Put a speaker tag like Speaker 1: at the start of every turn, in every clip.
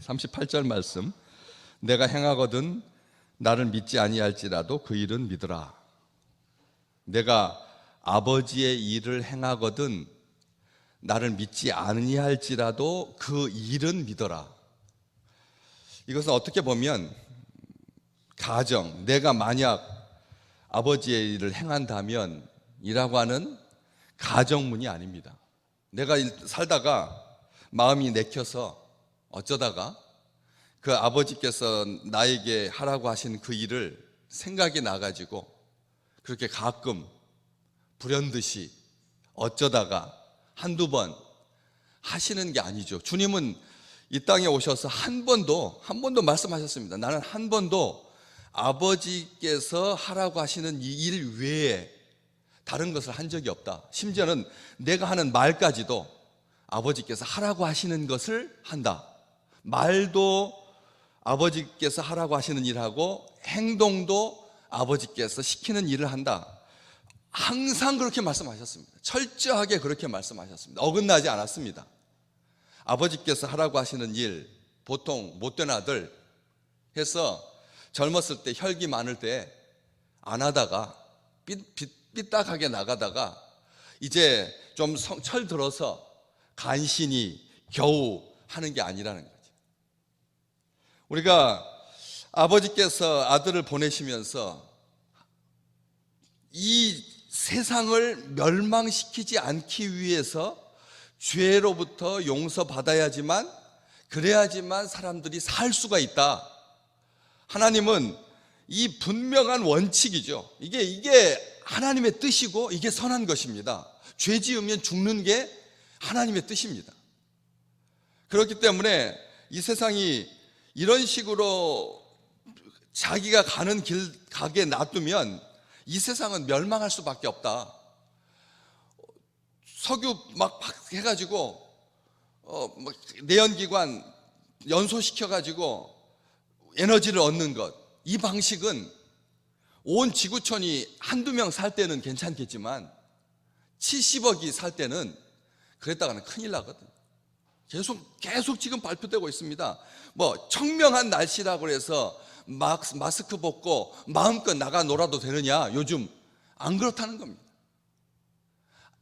Speaker 1: 38절 말씀. 내가 행하거든 나를 믿지 아니할지라도 그 일은 믿으라. 내가 아버지의 일을 행하거든 나를 믿지 아니할지라도 그 일은 믿어라. 이것은 어떻게 보면 가정, 내가 만약 아버지의 일을 행한다면 이라고 하는 가정문이 아닙니다. 내가 살다가 마음이 내켜서 어쩌다가 그 아버지께서 나에게 하라고 하신 그 일을 생각이 나가지고 그렇게 가끔 불현듯이 어쩌다가 한두 번 하시는 게 아니죠. 주님은 이 땅에 오셔서 한 번도 말씀하셨습니다. 나는 한 번도 아버지께서 하라고 하시는 이 일 외에 다른 것을 한 적이 없다. 심지어는 내가 하는 말까지도 아버지께서 하라고 하시는 것을 한다. 말도 아버지께서 하라고 하시는 일하고 행동도 아버지께서 시키는 일을 한다. 항상 그렇게 말씀하셨습니다. 철저하게 그렇게 말씀하셨습니다. 어긋나지 않았습니다. 아버지께서 하라고 하시는 일, 보통 못된 아들 해서 젊었을 때 혈기 많을 때 안 하다가 삐딱하게 나가다가 이제 좀 철 들어서 간신히 겨우 하는 게 아니라는 거죠. 우리가 아버지께서 아들을 보내시면서 이 세상을 멸망시키지 않기 위해서 죄로부터 용서받아야지만, 그래야지만 사람들이 살 수가 있다. 하나님은 이 분명한 원칙이죠. 이게 하나님의 뜻이고 이게 선한 것입니다. 죄 지으면 죽는 게 하나님의 뜻입니다. 그렇기 때문에 이 세상이 이런 식으로 자기가 가는 길 가게 놔두면 이 세상은 멸망할 수밖에 없다. 석유 막 해가지고 내연기관 연소시켜가지고 에너지를 얻는 것, 이 방식은 온 지구촌이 한두 명 살 때는 괜찮겠지만 70억이 살 때는 그랬다가는 큰일 나거든요. 계속 지금 발표되고 있습니다. 청명한 날씨라고 해서 마스크 벗고 마음껏 나가 놀아도 되느냐? 요즘 안 그렇다는 겁니다.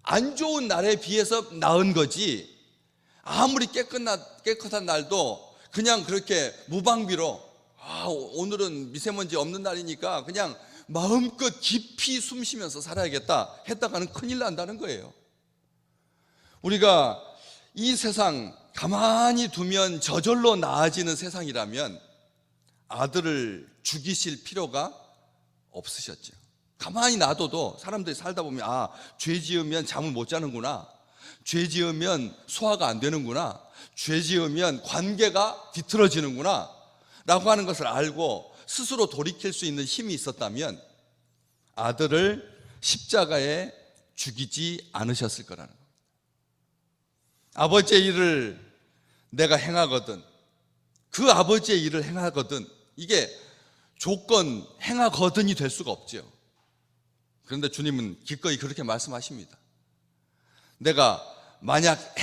Speaker 1: 안 좋은 날에 비해서 나은 거지, 아무리 깨끗한 날도 그냥 그렇게 무방비로 오늘은 미세먼지 없는 날이니까 그냥 마음껏 깊이 숨 쉬면서 살아야겠다 했다가는 큰일 난다는 거예요. 우리가 이 세상 가만히 두면 저절로 나아지는 세상이라면 아들을 죽이실 필요가 없으셨죠. 가만히 놔둬도 사람들이 살다 보면 죄 지으면 잠을 못 자는구나, 죄 지으면 소화가 안 되는구나, 죄 지으면 관계가 뒤틀어지는구나 라고 하는 것을 알고 스스로 돌이킬 수 있는 힘이 있었다면 아들을 십자가에 죽이지 않으셨을 거라는 겁니다. 아버지의 일을 내가 행하거든, 그 아버지의 일을 행하거든, 이게 조건 행하거든이 될 수가 없죠. 그런데 주님은 기꺼이 그렇게 말씀하십니다. 내가 만약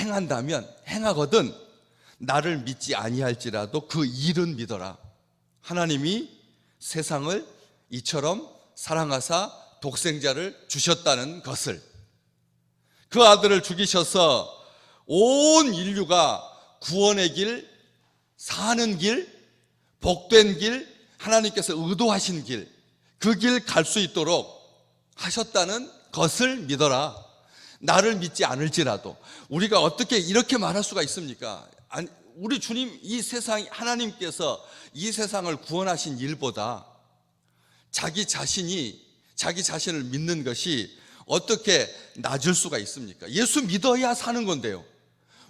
Speaker 1: 행하거든 나를 믿지 아니할지라도 그 일은 믿어라. 하나님이 세상을 이처럼 사랑하사 독생자를 주셨다는 것을, 그 아들을 죽이셔서 온 인류가 구원의 길, 사는 길, 복된 길, 하나님께서 의도하신 길, 그 길 갈 수 있도록 하셨다는 것을 믿어라. 나를 믿지 않을지라도. 우리가 어떻게 이렇게 말할 수가 있습니까? 우리 주님, 이 세상, 하나님께서 이 세상을 구원하신 일보다 자기 자신을 믿는 것이 어떻게 낮을 수가 있습니까? 예수 믿어야 사는 건데요.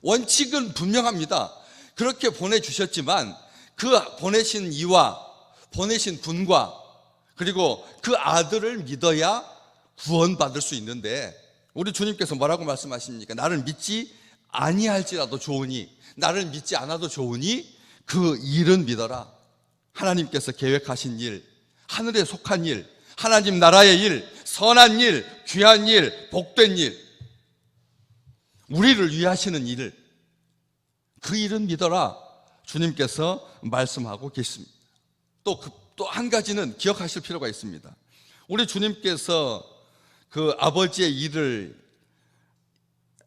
Speaker 1: 원칙은 분명합니다. 그렇게 보내주셨지만 그 보내신 이와 보내신 분과 그리고 그 아들을 믿어야 구원받을 수 있는데, 우리 주님께서 뭐라고 말씀하십니까? 나를 믿지 아니할지라도 좋으니, 나를 믿지 않아도 좋으니 그 일은 믿어라. 하나님께서 계획하신 일, 하늘에 속한 일, 하나님 나라의 일, 선한 일, 귀한 일, 복된 일, 우리를 위하시는 일을, 그 일은 믿어라. 주님께서 말씀하고 계십니다. 또 한 가지는 기억하실 필요가 있습니다. 우리 주님께서 그 아버지의 일을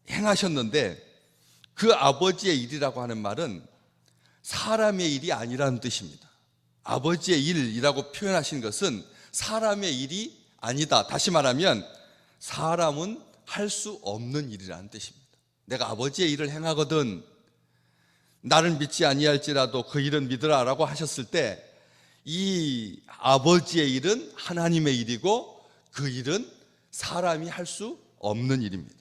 Speaker 1: 행하셨는데 그 아버지의 일이라고 하는 말은 사람의 일이 아니라는 뜻입니다. 아버지의 일이라고 표현하신 것은 사람의 일이 아니다. 다시 말하면 사람은 할 수 없는 일이라는 뜻입니다. 내가 아버지의 일을 행하거든 나를 믿지 아니할지라도 그 일은 믿으라라고 하셨을 때 이 아버지의 일은 하나님의 일이고 그 일은 사람이 할 수 없는 일입니다.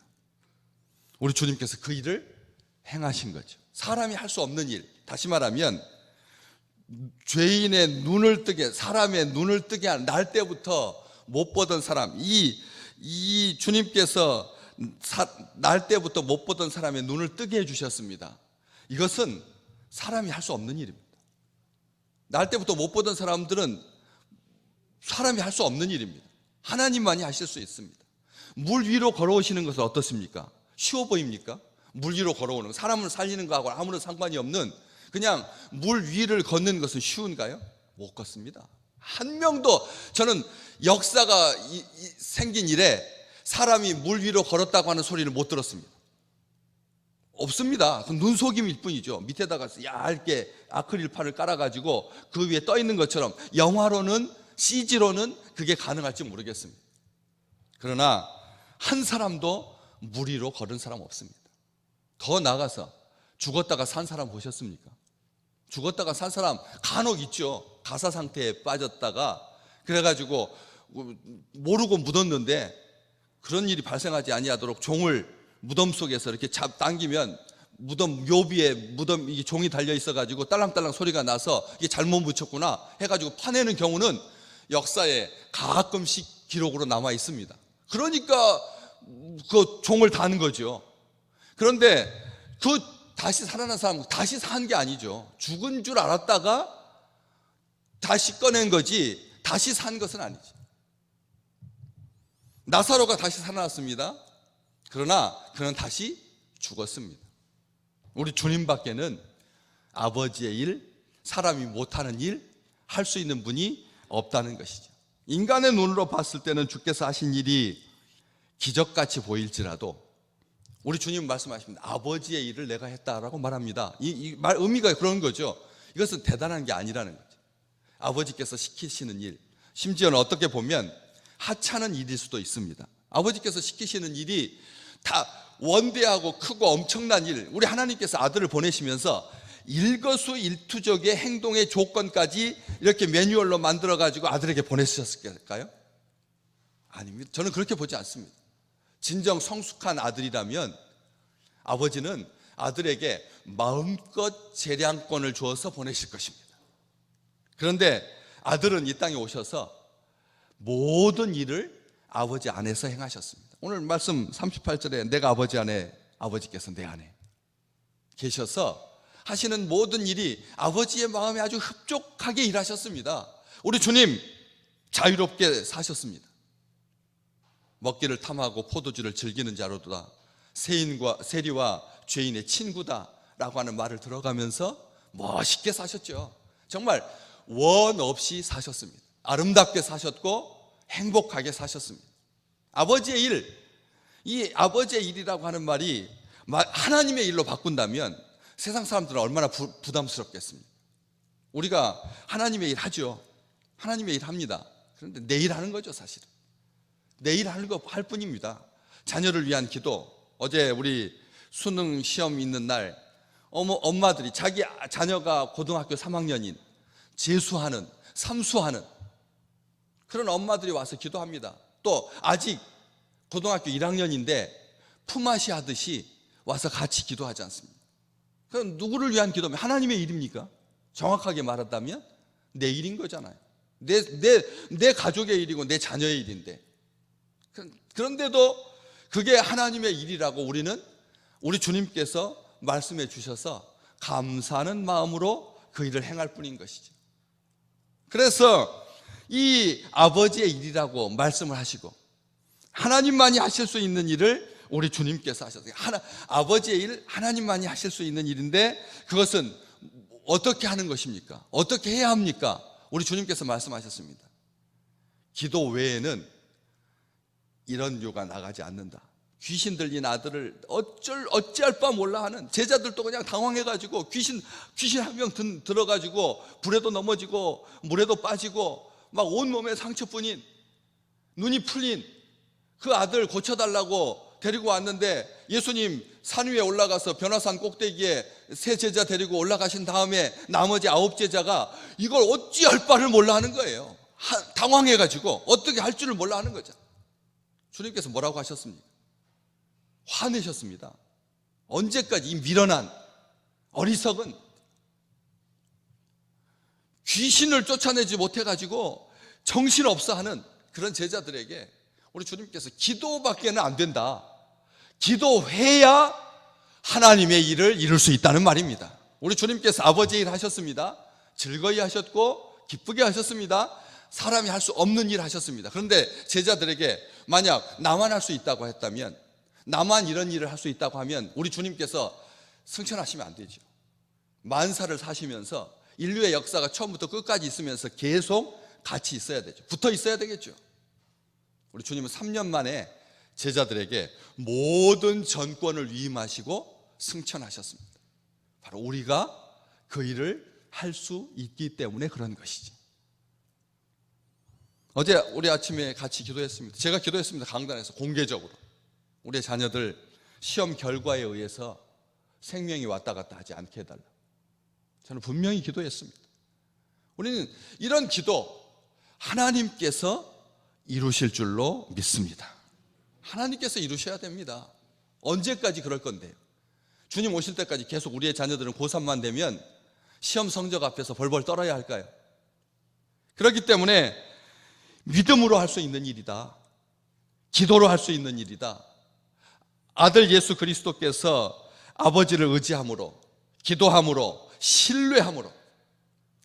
Speaker 1: 우리 주님께서 그 일을 행하신 거죠. 사람이 할 수 없는 일, 다시 말하면 죄인의 눈을 뜨게, 사람의 눈을 뜨게 한 날 때부터 못 보던 사람, 이 주님께서 날 때부터 못 보던 사람의 눈을 뜨게 해주셨습니다. 이것은 사람이 할 수 없는 일입니다. 날 때부터 못 보던 사람들은 사람이 할 수 없는 일입니다. 하나님만이 하실 수 있습니다. 물 위로 걸어오시는 것은 어떻습니까? 쉬워 보입니까? 물 위로 걸어오는 것, 사람을 살리는 것하고 아무런 상관이 없는 그냥 물 위를 걷는 것은 쉬운가요? 못 걷습니다. 한 명도 저는 역사가 생긴 이래 사람이 물 위로 걸었다고 하는 소리를 못 들었습니다. 없습니다. 눈속임일 뿐이죠. 밑에다가 얇게 아크릴판을 깔아가지고 그 위에 떠 있는 것처럼 영화로는 CG로는 그게 가능할지 모르겠습니다. 그러나 한 사람도 물 위로 걸은 사람 없습니다. 더 나아가서 죽었다가 산 사람 보셨습니까? 죽었다가 산 사람 간혹 있죠. 가사 상태에 빠졌다가 그래가지고 모르고 묻었는데 그런 일이 발생하지 아니하도록 종을 무덤 속에서 이렇게 당기면 무덤 묘비에 무덤 이게 종이 달려 있어가지고 딸랑딸랑 소리가 나서 이게 잘못 묻혔구나 해가지고 파내는 경우는 역사에 가끔씩 기록으로 남아 있습니다. 그러니까 그 종을 다는 거죠. 그런데 그 다시 살아난 사람 다시 산 게 아니죠. 죽은 줄 알았다가 다시 꺼낸 거지 다시 산 것은 아니죠. 나사로가 다시 살아났습니다. 그러나 그는 다시 죽었습니다. 우리 주님밖에는 아버지의 일, 사람이 못하는 일, 할 수 있는 분이 없다는 것이죠. 인간의 눈으로 봤을 때는 주께서 하신 일이 기적같이 보일지라도 우리 주님 말씀하십니다. 아버지의 일을 내가 했다라고 말합니다. 이 말 의미가 그런 거죠. 이것은 대단한 게 아니라는 거죠. 아버지께서 시키시는 일, 심지어는 어떻게 보면 하찮은 일일 수도 있습니다. 아버지께서 시키시는 일이 다 원대하고 크고 엄청난 일, 우리 하나님께서 아들을 보내시면서 일거수일투족의 행동의 조건까지 이렇게 매뉴얼로 만들어가지고 아들에게 보내주셨을까요? 아닙니다. 저는 그렇게 보지 않습니다. 진정 성숙한 아들이라면 아버지는 아들에게 마음껏 재량권을 주어서 보내실 것입니다. 그런데 아들은 이 땅에 오셔서 모든 일을 아버지 안에서 행하셨습니다. 오늘 말씀 38절에 내가 아버지 안에 아버지께서 내 안에 계셔서 하시는 모든 일이 아버지의 마음에 아주 흡족하게 일하셨습니다. 우리 주님 자유롭게 사셨습니다. 먹기를 탐하고 포도주를 즐기는 자로다 세리와 죄인의 친구다 라고 하는 말을 들어가면서 멋있게 사셨죠. 정말 원 없이 사셨습니다. 아름답게 사셨고 행복하게 사셨습니다. 아버지의 일, 이 아버지의 일이라고 하는 말이 하나님의 일로 바꾼다면 세상 사람들은 얼마나 부담스럽겠습니까? 우리가 하나님의 일 하죠. 하나님의 일 합니다. 그런데 내 일 하는 거죠, 사실은. 내 일 하는 거 할 뿐입니다. 자녀를 위한 기도. 어제 우리 수능 시험 있는 날 엄마들이 자기 자녀가 고등학교 3학년인 재수하는, 삼수하는 그런 엄마들이 와서 기도합니다. 또 아직 고등학교 1학년인데 품앗이 하듯이 와서 같이 기도하지 않습니다. 그럼 누구를 위한 기도면 하나님의 일입니까? 정확하게 말한다면 내 일인 거잖아요. 내 가족의 일이고 내 자녀의 일인데, 그런데도 그게 하나님의 일이라고 우리 주님께서 말씀해 주셔서 감사하는 마음으로 그 일을 행할 뿐인 것이죠. 그래서 이 아버지의 일이라고 말씀을 하시고 하나님만이 하실 수 있는 일을 우리 주님께서 하셨어요. 아버지의 일, 하나님만이 하실 수 있는 일인데 그것은 어떻게 하는 것입니까? 어떻게 해야 합니까? 우리 주님께서 말씀하셨습니다. 기도 외에는 이런 유가 나가지 않는다. 귀신 들린 아들을 어찌할 바 몰라 하는 제자들도 그냥 당황해가지고 귀신 한 명 들어가지고 불에도 넘어지고 물에도 빠지고 막 온몸에 상처뿐인, 눈이 풀린 그 아들 고쳐달라고 데리고 왔는데, 예수님 산 위에 올라가서 변화산 꼭대기에 세 제자 데리고 올라가신 다음에 나머지 9제자가 이걸 어찌할 바를 몰라 하는 거예요. 당황해가지고 어떻게 할 줄을 몰라 하는 거죠. 주님께서 뭐라고 하셨습니까? 화내셨습니다. 언제까지 이 미련한 어리석은 귀신을 쫓아내지 못해가지고 정신없어 하는 그런 제자들에게 우리 주님께서 기도밖에는 안 된다. 기도해야 하나님의 일을 이룰 수 있다는 말입니다. 우리 주님께서 아버지의 일 하셨습니다. 즐거이 하셨고 기쁘게 하셨습니다. 사람이 할 수 없는 일 하셨습니다. 그런데 제자들에게 만약 나만 할 수 있다고 했다면, 나만 이런 일을 할 수 있다고 하면 우리 주님께서 승천하시면 안 되죠. 만사를 사시면서 인류의 역사가 처음부터 끝까지 있으면서 계속 같이 있어야 되죠. 붙어 있어야 되겠죠. 우리 주님은 3년 만에 제자들에게 모든 전권을 위임하시고 승천하셨습니다. 바로 우리가 그 일을 할 수 있기 때문에 그런 것이지. 어제 우리 아침에 같이 기도했습니다. 제가 기도했습니다. 강단에서 공개적으로 우리 자녀들 시험 결과에 의해서 생명이 왔다 갔다 하지 않게 해달라. 저는 분명히 기도했습니다. 우리는 이런 기도 하나님께서 이루실 줄로 믿습니다. 하나님께서 이루셔야 됩니다. 언제까지 그럴 건데요? 주님 오실 때까지 계속 우리의 자녀들은 고3만 되면 시험 성적 앞에서 벌벌 떨어야 할까요? 그렇기 때문에 믿음으로 할 수 있는 일이다. 기도로 할 수 있는 일이다. 아들 예수 그리스도께서 아버지를 의지함으로, 기도함으로, 신뢰함으로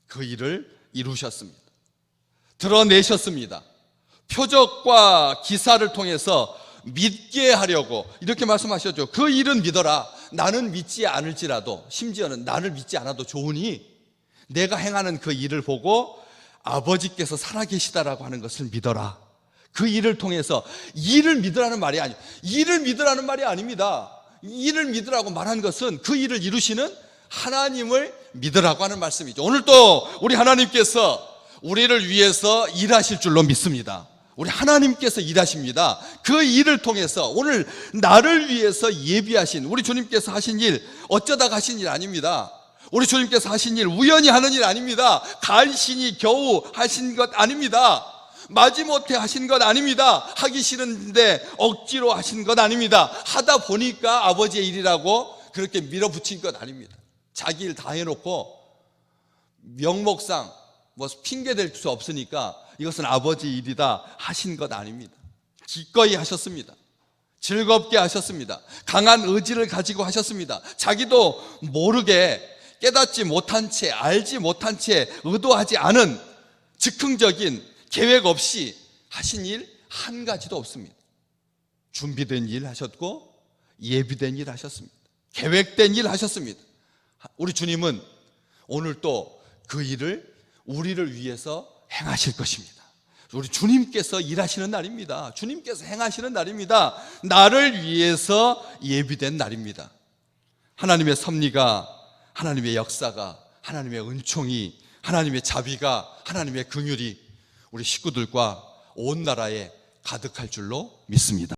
Speaker 1: 그 일을 이루셨습니다. 드러내셨습니다. 표적과 기사를 통해서 믿게 하려고 이렇게 말씀하셨죠. 그 일은 믿어라. 나는 믿지 않을지라도, 심지어는 나를 믿지 않아도 좋으니 내가 행하는 그 일을 보고 아버지께서 살아계시다라고 하는 것을 믿어라. 그 일을 통해서, 일을 믿으라는 말이 아니에요. 일을 믿으라는 말이 아닙니다. 일을 믿으라고 말한 것은 그 일을 이루시는 하나님을 믿으라고 하는 말씀이죠. 오늘 또 우리 하나님께서 우리를 위해서 일하실 줄로 믿습니다. 우리 하나님께서 일하십니다. 그 일을 통해서 오늘 나를 위해서 예비하신, 우리 주님께서 하신 일 어쩌다가 하신 일 아닙니다. 우리 주님께서 하신 일 우연히 하는 일 아닙니다. 간신히 겨우 하신 것 아닙니다. 마지못해 하신 것 아닙니다. 하기 싫은데 억지로 하신 것 아닙니다. 하다 보니까 아버지의 일이라고 그렇게 밀어붙인 것 아닙니다. 자기 일 다 해놓고 명목상 뭐 핑계 댈 수 없으니까 이것은 아버지 일이다 하신 것 아닙니다. 기꺼이 하셨습니다. 즐겁게 하셨습니다. 강한 의지를 가지고 하셨습니다. 자기도 모르게 깨닫지 못한 채, 알지 못한 채, 의도하지 않은 즉흥적인 계획 없이 하신 일 한 가지도 없습니다. 준비된 일 하셨고 예비된 일 하셨습니다. 계획된 일 하셨습니다. 우리 주님은 오늘 또 그 일을 우리를 위해서 행하실 것입니다. 우리 주님께서 일하시는 날입니다. 주님께서 행하시는 날입니다. 나를 위해서 예비된 날입니다. 하나님의 섭리가, 하나님의 역사가, 하나님의 은총이, 하나님의 자비가, 하나님의 긍휼이 우리 식구들과 온 나라에 가득할 줄로 믿습니다.